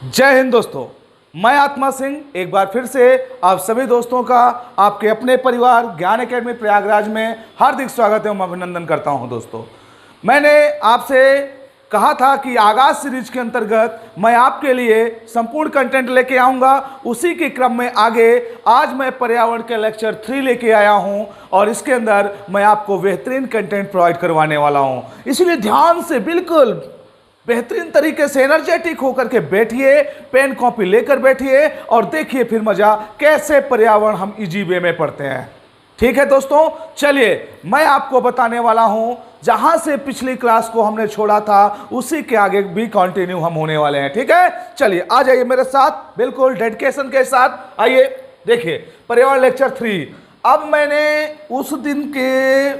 जय हिंद दोस्तों। मैं आत्मा सिंह एक बार फिर से आप सभी दोस्तों का आपके अपने परिवार ज्ञान एकेडमी प्रयागराज में हार्दिक स्वागत एवं अभिनंदन करता हूं। दोस्तों, मैंने आपसे कहा था कि आगाज सीरीज के अंतर्गत मैं आपके लिए संपूर्ण कंटेंट लेके आऊंगा। उसी के क्रम में आगे आज मैं पर्यावरण के लेक्चर 3 लेके आया हूं और इसके अंदर मैं आपको बेहतरीन कंटेंट प्रोवाइड करवाने वाला हूं। इसलिए ध्यान से बिल्कुल बेहतरीन तरीके से एनर्जेटिक होकर के बैठिए, पेन कॉपी लेकर बैठिए और देखिए फिर मजा कैसे पर्यावरण हम इजी वे में पढ़ते हैं। ठीक है दोस्तों, चलिए मैं आपको बताने वाला हूं जहां से पिछली क्लास को हमने छोड़ा था उसी के आगे भी कंटिन्यू हम होने वाले हैं। ठीक है, चलिए आ जाइए मेरे साथ बिल्कुल डेडिकेशन के साथ। आइए देखिए पर्यावरण लेक्चर 3। अब मैंने उस दिन के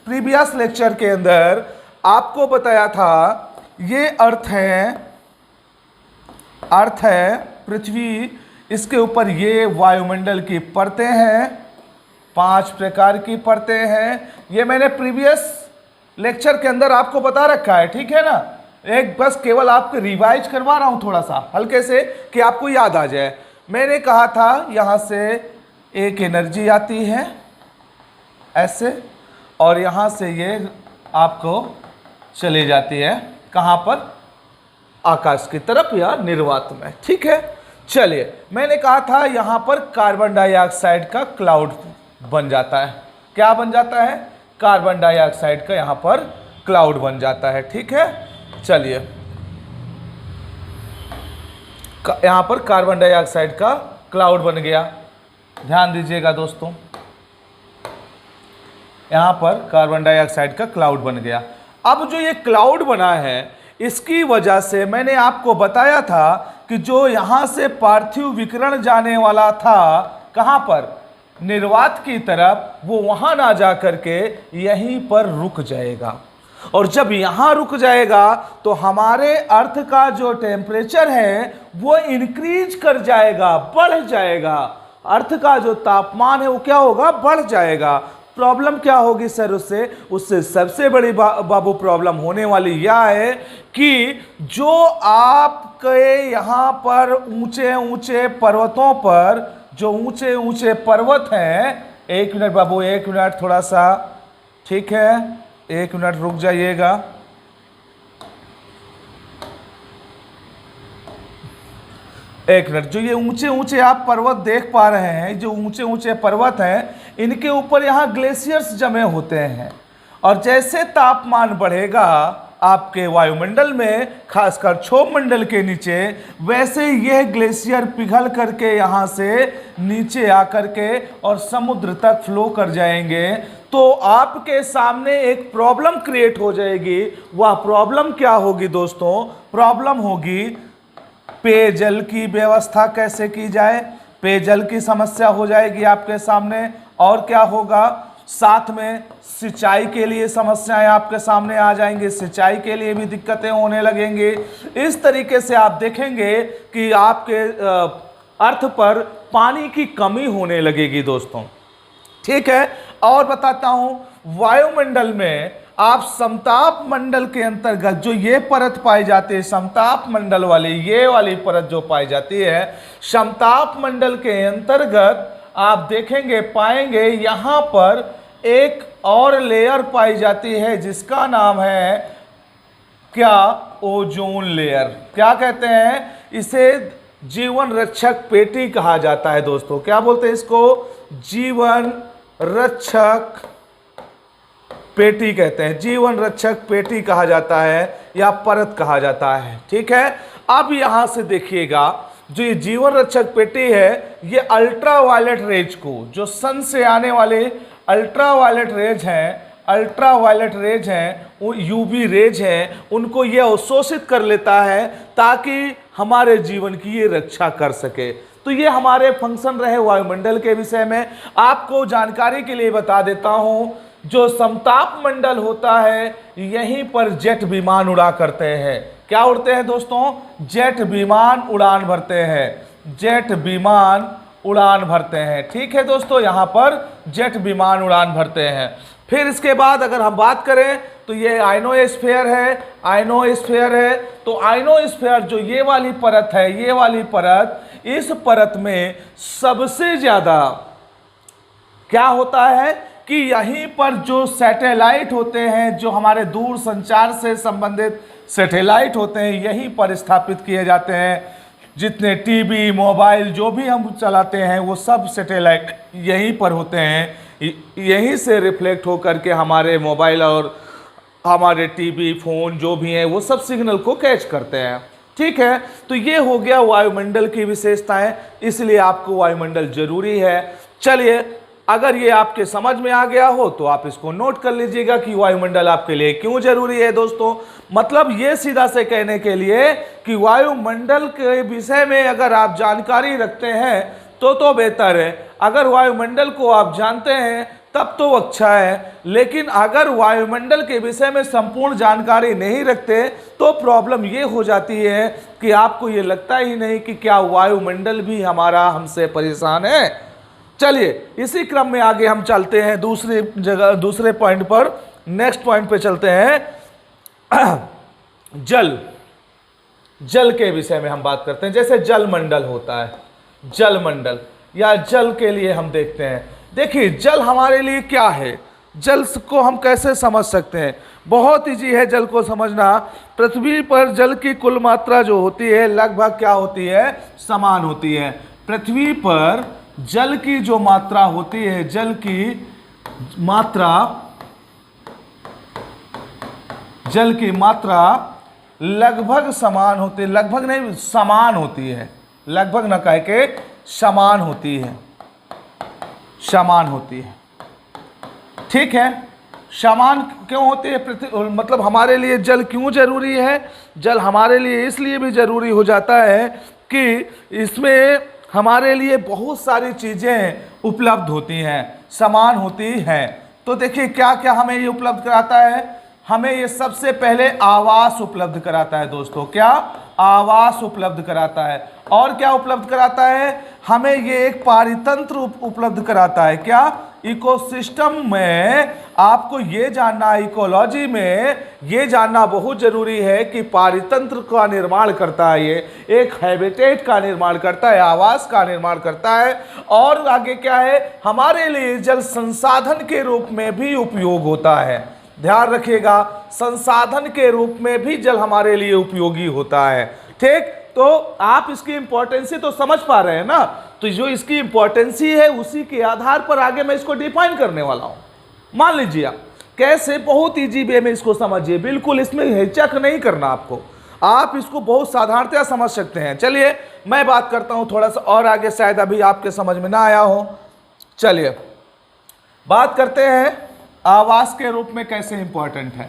प्रीवियस लेक्चर के अंदर आपको बताया था ये अर्थ है पृथ्वी, इसके ऊपर ये वायुमंडल की परतें हैं, 5 प्रकार की परतें हैं। ये मैंने प्रीवियस लेक्चर के अंदर आपको बता रखा है। ठीक है ना, एक बस केवल आपको रिवाइज करवा रहा हूं थोड़ा सा हल्के से कि आपको याद आ जाए। मैंने कहा था यहां से एक एनर्जी आती है ऐसे और यहां से ये आपको चली जाती है कहां पर, आकाश की तरफ या निर्वात में। ठीक है, चलिए मैंने कहा था यहां पर कार्बन डाइऑक्साइड का क्लाउड बन जाता है। क्या बन जाता है? कार्बन डाइऑक्साइड का यहां पर क्लाउड बन जाता है। ठीक है, चलिए यहां पर कार्बन डाइऑक्साइड का क्लाउड बन गया। ध्यान दीजिएगा दोस्तों, यहां पर कार्बन डाइऑक्साइड का क्लाउड बन गया। अब जो ये क्लाउड बना है इसकी वजह से मैंने आपको बताया था कि जो यहां से पार्थिव विकिरण जाने वाला था कहां पर, निर्वात की तरफ, वो वहां ना जा करके यहीं पर रुक जाएगा। और जब यहां रुक जाएगा तो हमारे अर्थ का जो टेम्परेचर है वो इंक्रीज कर जाएगा, बढ़ जाएगा। अर्थ का जो तापमान है वो क्या होगा, बढ़ जाएगा। प्रॉब्लम क्या होगी सर उससे सबसे बड़ी बाबू प्रॉब्लम होने वाली यह है कि जो आपके यहाँ पर ऊंचे ऊंचे पर्वतों पर, जो ऊंचे ऊंचे पर्वत हैं, 1 मिनट बाबू, 1 मिनट थोड़ा सा, ठीक है 1 मिनट रुक जाइएगा। एक मिनट, जो ये ऊंचे ऊंचे आप पर्वत देख पा रहे हैं, जो ऊंचे ऊंचे पर्वत हैं, इनके ऊपर यहाँ ग्लेशियर्स जमे होते हैं और जैसे तापमान बढ़ेगा आपके वायुमंडल में, खासकर क्षोभ मंडल के नीचे, वैसे यह ग्लेशियर पिघल करके यहाँ से नीचे आकर के और समुद्र तक फ्लो कर जाएंगे। तो आपके सामने एक प्रॉब्लम क्रिएट हो जाएगी। वह प्रॉब्लम क्या होगी दोस्तों? प्रॉब्लम होगी पेयजल की व्यवस्था कैसे की जाए। पेयजल की समस्या हो जाएगी आपके सामने। और क्या होगा, साथ में सिंचाई के लिए समस्याएं आपके सामने आ जाएंगी, सिंचाई के लिए भी दिक्कतें होने लगेंगी। इस तरीके से आप देखेंगे कि आपके अर्थ पर पानी की कमी होने लगेगी दोस्तों। ठीक है, और बताता हूं, वायुमंडल में आप समताप मंडल के अंतर्गत जो ये परत पाई जाती है, समताप मंडल वाली ये वाली परत जो पाई जाती है, समताप मंडल के अंतर्गत आप देखेंगे, पाएंगे यहां पर एक और लेयर पाई जाती है जिसका नाम है क्या, ओजोन लेयर। क्या कहते हैं इसे? जीवन रक्षक पेटी कहा जाता है दोस्तों। क्या बोलते हैं इसको? जीवन रक्षक पेटी कहते हैं, जीवन रक्षक पेटी कहा जाता है या परत कहा जाता है। ठीक है, अब यहां से देखिएगा, जो ये जीवन रक्षक पेटी है ये अल्ट्रावायलेट रेज को, जो सन से आने वाले अल्ट्रावायलेट रेज हैं, वो यूवी रेज हैं, उनको ये अवशोषित कर लेता है ताकि हमारे जीवन की ये रक्षा कर सके। तो ये हमारे फंक्शन रहे वायुमंडल के विषय में। आपको जानकारी के लिए बता देता हूं, जो समताप मंडल होता है यहीं पर जेट विमान उड़ा करते हैं। क्या उड़ते हैं दोस्तों? जेट विमान उड़ान भरते हैं, जेट विमान उड़ान भरते हैं। ठीक है दोस्तों, यहाँ पर जेट विमान उड़ान भरते हैं। फिर इसके बाद अगर हम बात करें तो ये आयनोस्फीयर है, आयनोस्फीयर है। तो आयनोस्फीयर जो ये वाली परत है, ये वाली परत, इस परत में सबसे ज्यादा क्या होता है कि यहीं पर जो सैटेलाइट होते हैं, जो हमारे दूर संचार से संबंधित सैटेलाइट होते हैं, यहीं पर स्थापित किए जाते हैं। जितने टीवी, मोबाइल जो भी हम चलाते हैं वो सब सैटेलाइट यहीं पर होते हैं। यहीं से रिफ्लेक्ट होकर के हमारे मोबाइल और हमारे टीवी, फोन जो भी हैं वो सब सिग्नल को कैच करते हैं। ठीक है, तो ये हो गया वायुमंडल की विशेषताएं, इसलिए आपको वायुमंडल जरूरी है। चलिए, अगर ये आपके समझ में आ गया हो तो आप इसको नोट कर लीजिएगा कि वायुमंडल आपके लिए क्यों जरूरी है। दोस्तों, मतलब ये सीधा से कहने के लिए कि वायुमंडल के विषय में अगर आप जानकारी रखते हैं तो बेहतर है। अगर वायुमंडल को आप जानते हैं तब तो अच्छा है, लेकिन अगर वायुमंडल के विषय में संपूर्ण जानकारी नहीं रखते तो प्रॉब्लम ये हो जाती है कि आपको ये लगता ही नहीं कि क्या वायुमंडल भी हमारा हमसे परेशान है। चलिए, इसी क्रम में आगे हम चलते हैं दूसरी जगह, दूसरे पॉइंट पर, नेक्स्ट पॉइंट पे चलते हैं। जल के विषय में हम बात करते हैं। जैसे जलमंडल होता है, जलमंडल या जल के लिए हम देखते हैं। देखिए, जल हमारे लिए क्या है, जल को हम कैसे समझ सकते हैं। बहुत ईजी है जल को समझना। पृथ्वी पर जल की कुल मात्रा जो होती है लगभग क्या होती है, समान होती है। पृथ्वी पर जल की जो मात्रा होती है, जल की मात्रा लगभग समान होती है, लगभग नहीं समान होती है, लगभग न कह के समान होती है, समान होती है। ठीक है, समान क्यों होती है पृथ्वी, मतलब हमारे लिए जल क्यों जरूरी है। जल हमारे लिए इसलिए भी जरूरी हो जाता है कि इसमें हमारे लिए बहुत सारी चीजें उपलब्ध होती हैं, समान होती हैं। तो देखिए क्या क्या हमें ये उपलब्ध कराता है। हमें ये सबसे पहले आवास उपलब्ध कराता है दोस्तों। क्या? आवास उपलब्ध कराता है। और क्या उपलब्ध कराता है? हमें ये एक पारितंत्र उपलब्ध कराता है। क्या? इकोसिस्टम में आपको ये जानना, इकोलॉजी में ये जानना बहुत जरूरी है कि पारितंत्र का निर्माण करता है, ये एक हैबिटेट का निर्माण करता है, आवास का निर्माण करता है। और आगे क्या है, हमारे लिए जल संसाधन के रूप में भी उपयोग होता है। ध्यान रखिएगा, संसाधन के रूप में भी जल हमारे लिए उपयोगी होता है। ठीक, तो आप इसकी इंपॉर्टेंसी तो समझ पा रहे हैं ना। तो जो इसकी इंपॉर्टेंसी है उसी के आधार पर आगे मैं इसको डिफाइन करने वाला हूं। मान लीजिए आप कैसे, बहुत इजी वे में इसको समझिए, बिल्कुल इसमें हिचक नहीं करना आपको, आप इसको बहुत साधारणतया समझ सकते हैं। चलिए मैं बात करता हूं थोड़ा सा और आगे, शायद अभी आपके समझ में ना आया हो। चलिए बात करते हैं आवास के रूप में कैसे इंपॉर्टेंट है।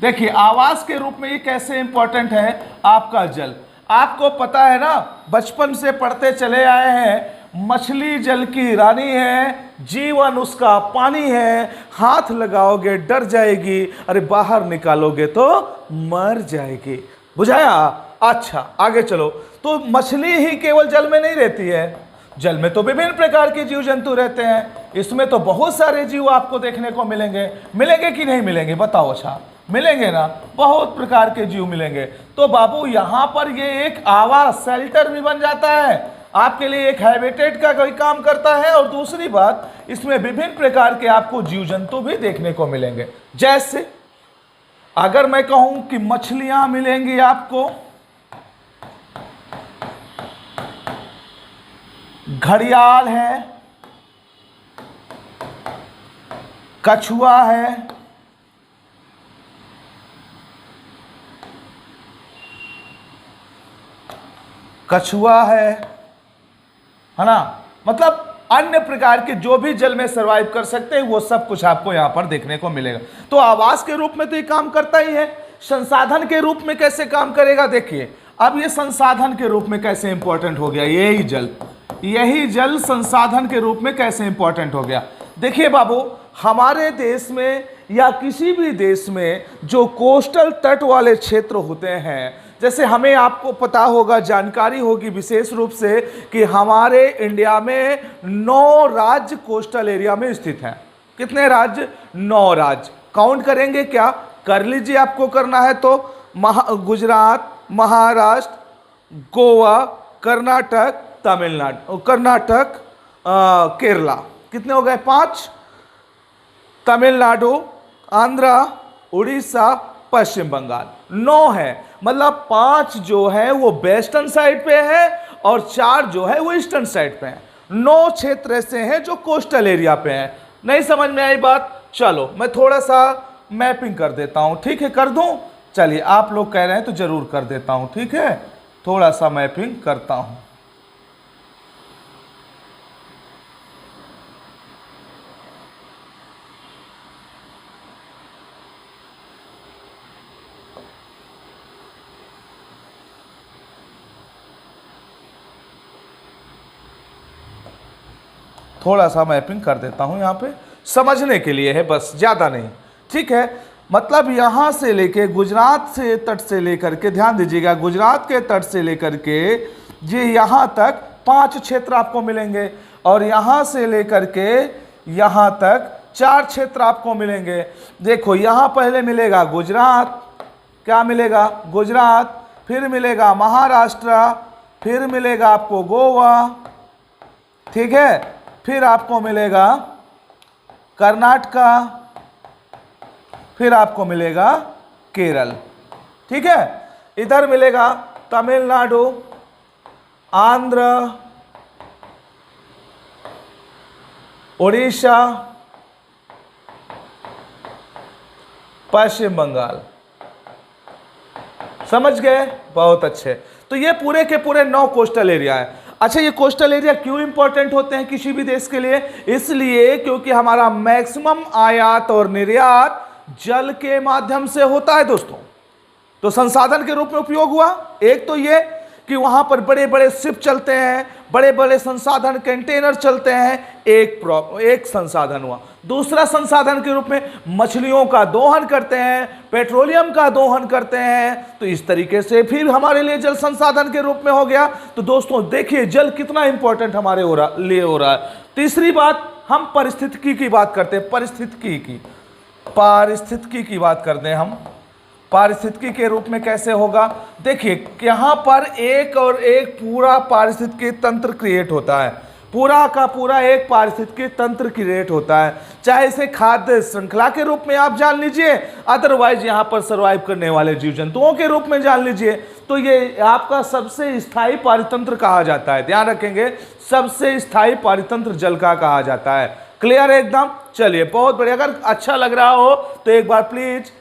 देखिए आवास के रूप में ये कैसे इंपॉर्टेंट है आपका जल। आपको पता है ना, बचपन से पढ़ते चले आए हैं, मछली जल की रानी है, जीवन उसका पानी है, हाथ लगाओगे डर जाएगी, अरे बाहर निकालोगे तो मर जाएगी। बुझाया? अच्छा आगे चलो। तो मछली ही केवल जल में नहीं रहती है, जल में तो विभिन्न प्रकार के जीव जंतु रहते हैं। इसमें तो बहुत सारे जीव आपको देखने को मिलेंगे। मिलेंगे कि नहीं मिलेंगे बताओ? अच्छा मिलेंगे ना, बहुत प्रकार के जीव मिलेंगे। तो बाबू यहाँ पर ये एक आवास, शेल्टर भी बन जाता है, आपके लिए एक हैबिटेट का कोई काम करता है। और दूसरी बात, इसमें विभिन्न प्रकार के आपको जीव जंतु भी देखने को मिलेंगे। जैसे अगर मैं कहूं कि मछलियां मिलेंगी आपको, घड़ियाल है, कछुआ है, है ना, मतलब अन्य प्रकार के जो भी जल में सरवाइव कर सकते हैं वो सब कुछ आपको यहां पर देखने को मिलेगा। तो आवास के रूप में तो ये काम करता ही है। संसाधन के रूप में कैसे काम करेगा देखिए। अब ये संसाधन के रूप में कैसे इंपॉर्टेंट हो गया, यही जल संसाधन के रूप में कैसे इंपॉर्टेंट हो गया। देखिए बाबू, हमारे देश में या किसी भी देश में जो कोस्टल तट वाले क्षेत्र होते हैं, जैसे हमें आपको पता होगा, जानकारी होगी विशेष रूप से कि हमारे इंडिया में 9 राज्य कोस्टल एरिया में स्थित हैं। कितने राज्य? 9 राज्य। काउंट करेंगे क्या? कर लीजिए, आपको करना है तो गुजरात, महाराष्ट्र, गोवा, कर्नाटक, तमिलनाडु, कर्नाटक, केरला, कितने हो गए 5, तमिलनाडु, आंध्रा, उड़ीसा, पश्चिम बंगाल, 9 है। मतलब 5 जो है वो वेस्टर्न साइड पे है और 4 जो है वो ईस्टर्न साइड पे है। 9 क्षेत्र ऐसे हैं जो कोस्टल एरिया पे हैं। नहीं समझ में आई बात? चलो मैं थोड़ा सा मैपिंग कर देता हूं, ठीक है? कर दूं? चलिए, आप लोग कह रहे हैं तो जरूर कर देता हूं, ठीक है? थोड़ा सा मैपिंग करता हूं। थोड़ा सा मैपिंग कर देता हूं यहां पे, समझने के लिए है बस, ज़्यादा नहीं, ठीक है? मतलब यहां से लेके गुजरात से तट से लेकर के, ध्यान दीजिएगा, गुजरात के तट से लेकर के ये यहां तक 5 क्षेत्र आपको मिलेंगे और यहां से लेकर के यहां तक 4 क्षेत्र आपको मिलेंगे। देखो, यहां पहले मिलेगा गुजरात, क्या मिलेगा? गुजरात, फिर मिलेगा महाराष्ट्र, फिर मिलेगा आपको गोवा, ठीक है? फिर आपको मिलेगा कर्नाटका, फिर आपको मिलेगा केरल, ठीक है? इधर मिलेगा तमिलनाडु, आंध्र, उड़ीसा, पश्चिम बंगाल। समझ गए? बहुत अच्छे। तो ये पूरे के पूरे 9 कोस्टल एरिया है। अच्छा, ये कोस्टल एरिया क्यों इंपॉर्टेंट होते हैं किसी भी देश के लिए? इसलिए क्योंकि हमारा मैक्सिमम आयात और निर्यात जल के माध्यम से होता है दोस्तों। तो संसाधन के रूप में उपयोग हुआ। एक तो ये कि वहां पर बड़े बड़े शिप चलते हैं, बड़े बड़े संसाधन कंटेनर चलते हैं, एक संसाधन हुआ। दूसरा संसाधन के रूप में मछलियों का दोहन करते हैं, पेट्रोलियम का दोहन करते हैं, तो इस तरीके से फिर हमारे लिए जल संसाधन के रूप में हो गया। तो दोस्तों देखिए, जल कितना इंपॉर्टेंट हमारे लिए हो रहा है। तीसरी बात, हम पारिस्थितिकी की बात करते हैं, पारिस्थितिकी की बात करते हैं हम। पारिस्थितिकी के रूप में कैसे होगा? देखिए, यहां पर एक और एक पूरा पारिस्थितिकी तंत्र क्रिएट होता है, पूरा का पूरा एक पारिस्थितिकी तंत्र क्रिएट होता है। चाहे इसे खाद्य श्रृंखला के रूप में आप जान लीजिए, अदरवाइज यहां पर सर्वाइव करने वाले जीव जंतुओं के रूप में जान लीजिए। तो ये आपका सबसे स्थायी पारितंत्र कहा जाता है। ध्यान रखेंगे, सबसे स्थायी पारितंत्र जल का कहा जाता है। क्लियर है एकदम? चलिए, बहुत बढ़िया। अगर अच्छा लग रहा हो तो एक बार प्लीज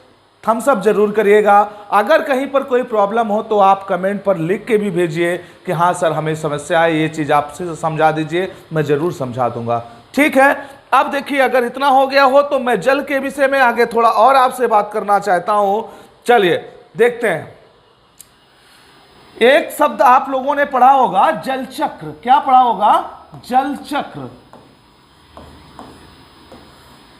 थम्स अप जरूर करिएगा। अगर कहीं पर कोई प्रॉब्लम हो तो आप कमेंट पर लिख के भी भेजिए कि हाँ सर, हमें समस्या है, ये चीज़ आपसे समझा दीजिए, मैं ज़रूर समझा दूंगा, ठीक है? अब देखिए, अगर इतना हो गया हो तो मैं जल के विषय में आगे थोड़ा और आपसे बात करना चाहता हूं। चलिए देखते हैं। एक शब्द आप लोगों ने पढ़ा होगा, जल चक्र। क्या पढ़ा होगा? जल चक्र।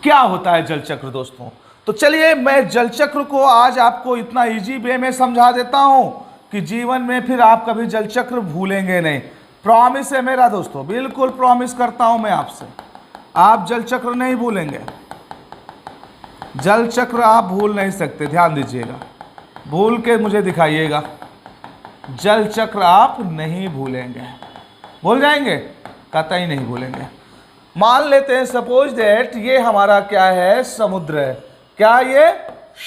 क्या होता है जल चक्र दोस्तों? तो चलिए, मैं जल चक्र को आज आपको इतना इजी वे में समझा देता हूं कि जीवन में फिर आप कभी जल चक्र भूलेंगे नहीं। प्रॉमिस है मेरा दोस्तों, बिल्कुल प्रॉमिस करता हूं मैं आपसे, आप जल चक्र नहीं भूलेंगे। जल चक्र आप भूल नहीं सकते, ध्यान दीजिएगा, भूल के मुझे दिखाइएगा। जल चक्र आप नहीं भूलेंगे। भूल जाएंगे? कतई नहीं भूलेंगे। मान लेते हैं सपोज दैट ये हमारा क्या है? समुद्र है। क्या ये?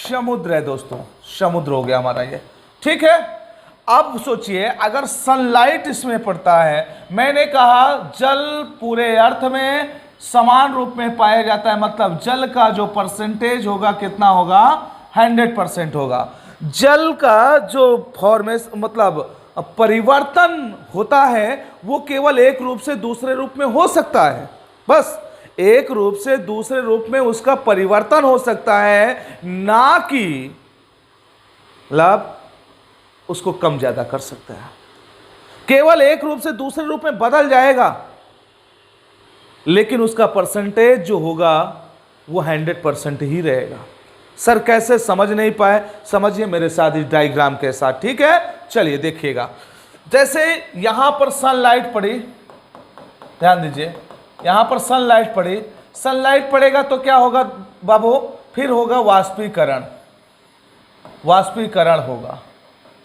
समुद्र है दोस्तों, समुद्र हो गया हमारा ये, ठीक है? अब सोचिए, अगर सनलाइट इसमें पड़ता है, मैंने कहा जल पूरे अर्थ में समान रूप में पाया जाता है, मतलब जल का जो परसेंटेज होगा कितना होगा? 100% होगा। जल का जो फॉर्मेशन मतलब परिवर्तन होता है वो केवल एक रूप से दूसरे रूप में हो सकता है, बस एक रूप से दूसरे रूप में उसका परिवर्तन हो सकता है, ना कि मतलब उसको कम ज्यादा कर सकता है। केवल एक रूप से दूसरे रूप में बदल जाएगा, लेकिन उसका परसेंटेज जो होगा वो 100% ही रहेगा। सर कैसे? समझ नहीं पाए? समझिए मेरे साथ इस डायग्राम के साथ, ठीक है? चलिए देखिएगा। जैसे यहां पर सनलाइट पड़ी, ध्यान दीजिए, यहां पर सनलाइट पड़ी, सनलाइट पड़ेगा तो क्या होगा बाबू? फिर होगा वाष्पीकरण। वाष्पीकरण होगा।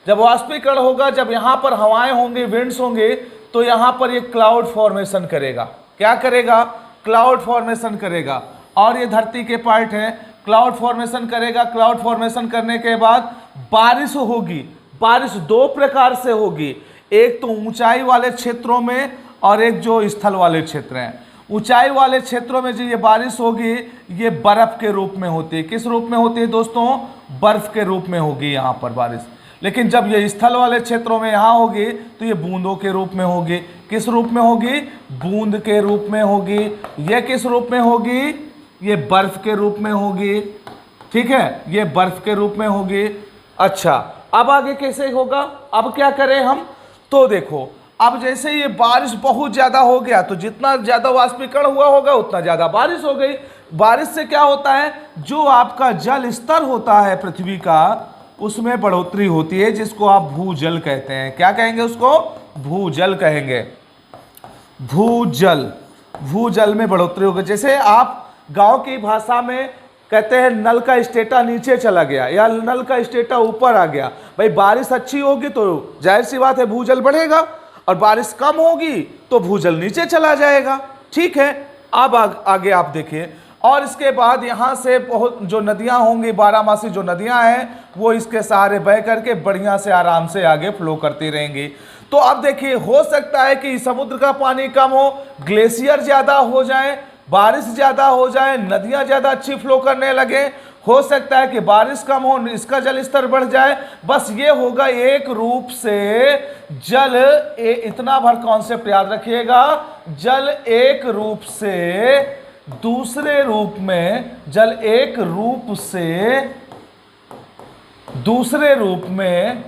जब वाष्पीकरण होगा, जब यहाँ पर हवाएं होंगी, विंड्स होंगे, तो यहाँ पर ये क्लाउड फॉर्मेशन करेगा। क्या करेगा? क्लाउड फॉर्मेशन करेगा। और ये धरती के पार्ट है, क्लाउड फॉर्मेशन करेगा। क्लाउड फॉर्मेशन करने के बाद बारिश होगी। बारिश दो प्रकार से होगी, एक तो ऊंचाई वाले क्षेत्रों में और एक जो स्थल वाले क्षेत्र हैं। ऊंचाई वाले क्षेत्रों में जो ये बारिश होगी, ये बर्फ के रूप में होती है। किस रूप में होती है दोस्तों? बर्फ के रूप में होगी यहाँ पर बारिश। लेकिन जब ये स्थल वाले क्षेत्रों में यहाँ होगी तो ये बूंदों के रूप में होगी। किस रूप में होगी? बूंद के रूप में होगी। ये किस रूप में होगी? ये बर्फ के रूप में होगी। ठीक है, ये बर्फ के रूप में होगी। अच्छा, अब आगे कैसे होगा? अब क्या करें हम? तो देखो, अब जैसे ये बारिश बहुत ज़्यादा हो गया, तो जितना ज़्यादा वाष्पीकरण हुआ होगा उतना ज़्यादा बारिश हो गई। बारिश से क्या होता है? जो आपका जल स्तर होता है पृथ्वी का, उसमें बढ़ोतरी होती है, जिसको आप भूजल कहते हैं। क्या कहेंगे उसको? भूजल कहेंगे। भूजल, भूजल में बढ़ोतरी होगी। जैसे आप गांव की भाषा में कहते हैं नल का स्टेटा नीचे चला गया या नल का स्टेटा ऊपर आ गया। भाई बारिश अच्छी होगी तो जाहिर सी बात है भूजल बढ़ेगा, और बारिश कम होगी तो भूजल नीचे चला जाएगा। ठीक है, अब आगे आप देखिए। और इसके बाद यहाँ से बहुत जो नदियाँ होंगी, बारहमासी जो नदियाँ हैं, वो इसके सहारे बह करके बढ़िया से आराम से आगे फ्लो करती रहेंगी। तो अब देखिए, हो सकता है कि समुद्र का पानी कम हो, ग्लेशियर ज़्यादा हो जाए, बारिश ज़्यादा हो जाए, नदियाँ ज़्यादा अच्छी फ्लो करने लगे। हो सकता है कि बारिश कम हो, इसका जल स्तर बढ़ जाए। बस ये होगा एक रूप से जल, इतना भर कॉन्सेप्ट याद रखिएगा, जल एक रूप से दूसरे रूप में, जल एक रूप से दूसरे रूप में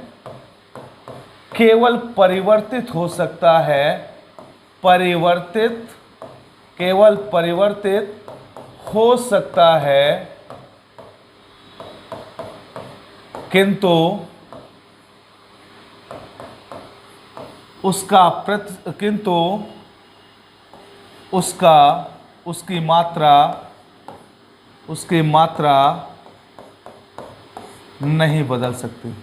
केवल परिवर्तित हो सकता है। परिवर्तित, केवल परिवर्तित हो सकता है, किंतु उसकी मात्रा नहीं बदल सकती,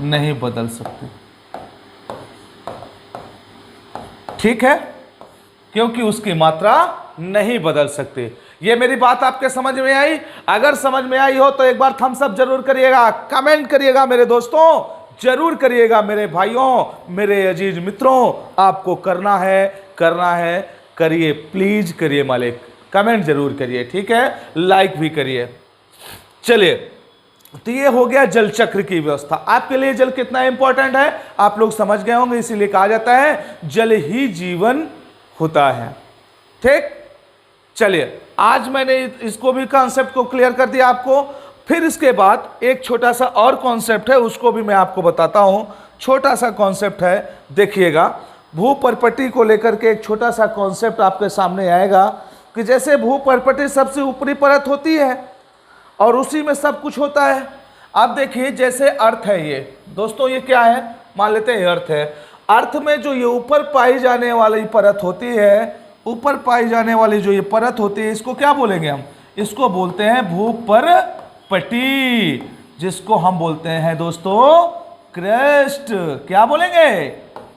नहीं बदल सकती। ठीक है, क्योंकि उसकी मात्रा नहीं बदल सकती। ये मेरी बात आपके समझ में आई? अगर समझ में आई हो तो एक बार थम्स अप जरूर करिएगा, कमेंट करिएगा मेरे दोस्तों, जरूर करिएगा मेरे भाइयों, मेरे अजीज मित्रों। आपको करना है, करिए, प्लीज करिए मालिक, कमेंट जरूर करिए। ठीक है, लाइक भी करिए। चलिए, तो ये हो गया जल चक्र की व्यवस्था। आपके लिए जल कितना इंपॉर्टेंट है आप लोग समझ गए होंगे, इसीलिए कहा जाता है जल ही जीवन होता है। ठीक, चलिए, आज मैंने इसको भी कॉन्सेप्ट को क्लियर कर दिया आपको। फिर इसके बाद एक छोटा सा और कॉन्सेप्ट है, उसको भी मैं आपको बताता हूं। छोटा सा कॉन्सेप्ट है, देखिएगा। भूपर्पटी को लेकर के एक छोटा सा कॉन्सेप्ट आपके सामने आएगा कि जैसे भूपर्पटी सबसे ऊपरी परत होती है और उसी में सब कुछ होता है। आप देखिए, जैसे अर्थ है ये दोस्तों, ये क्या है? मान लेते हैं अर्थ है। अर्थ में जो ये ऊपर पाई जाने वाली परत होती है, ऊपर पाई जाने वाली जो ये परत होती है, इसको क्या बोलेंगे हम? इसको बोलते हैं भूपर्पटी, जिसको हम बोलते हैं दोस्तों क्रस्ट। क्या बोलेंगे?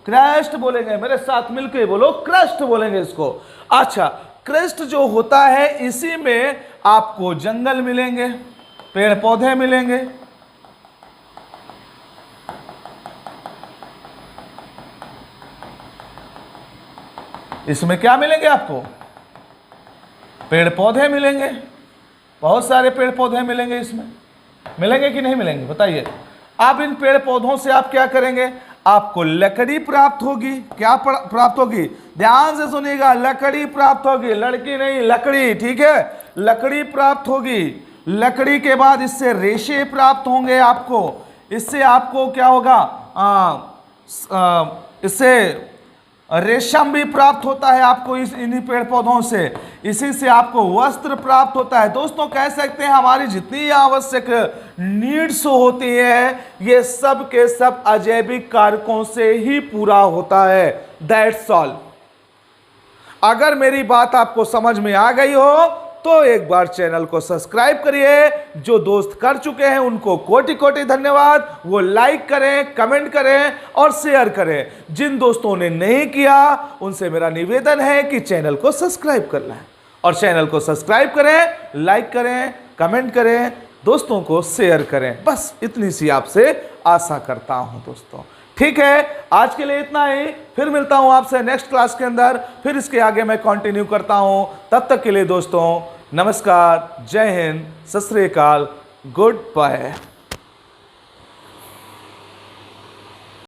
क्रस्ट बोलेंगे। मेरे साथ मिलके बोलो, क्रस्ट बोलेंगे इसको। अच्छा, क्रस्ट जो होता है, इसी में आपको जंगल मिलेंगे, पेड़ पौधे मिलेंगे। इसमें क्या मिलेंगे आपको? पेड़ पौधे मिलेंगे, बहुत सारे पेड़ पौधे मिलेंगे। इसमें मिलेंगे कि नहीं मिलेंगे बताइए। अब इन पेड़ पौधों से आप क्या करेंगे? आपको लकड़ी प्राप्त होगी। क्या प्राप्त होगी? ध्यान से सुनिएगा, लकड़ी प्राप्त होगी, लड़की नहीं, लकड़ी। ठीक है, लकड़ी प्राप्त होगी। लकड़ी के बाद इससे रेशे प्राप्त होंगे आपको। इससे आपको क्या होगा? इससे रेशम भी प्राप्त होता है आपको इन्हीं पेड़ पौधों से। इसी से आपको वस्त्र प्राप्त होता है। दोस्तों, कह सकते हैं हमारी जितनी आवश्यक नीड्स होती है, ये सब के सब अजैविक कारकों से ही पूरा होता है। That's all. अगर मेरी बात आपको समझ में आ गई हो तो एक बार चैनल को सब्सक्राइब करिए। जो दोस्त कर चुके हैं उनको कोटि कोटि धन्यवाद। वो लाइक करें, कमेंट करें और शेयर करें। जिन दोस्तों ने नहीं किया उनसे मेरा निवेदन है कि चैनल को सब्सक्राइब कर लें और चैनल को सब्सक्राइब करें, लाइक करें, कमेंट करें, दोस्तों को शेयर करें। बस इतनी सी आपसे आशा करता हूं दोस्तों। ठीक है, आज के लिए इतना ही। फिर मिलता हूं आपसे नेक्स्ट क्लास के अंदर। फिर इसके आगे मैं कंटिन्यू करता हूं। तब तक के लिए दोस्तों नमस्कार, जय हिंद, सत श्री अकाल, गुड बाय।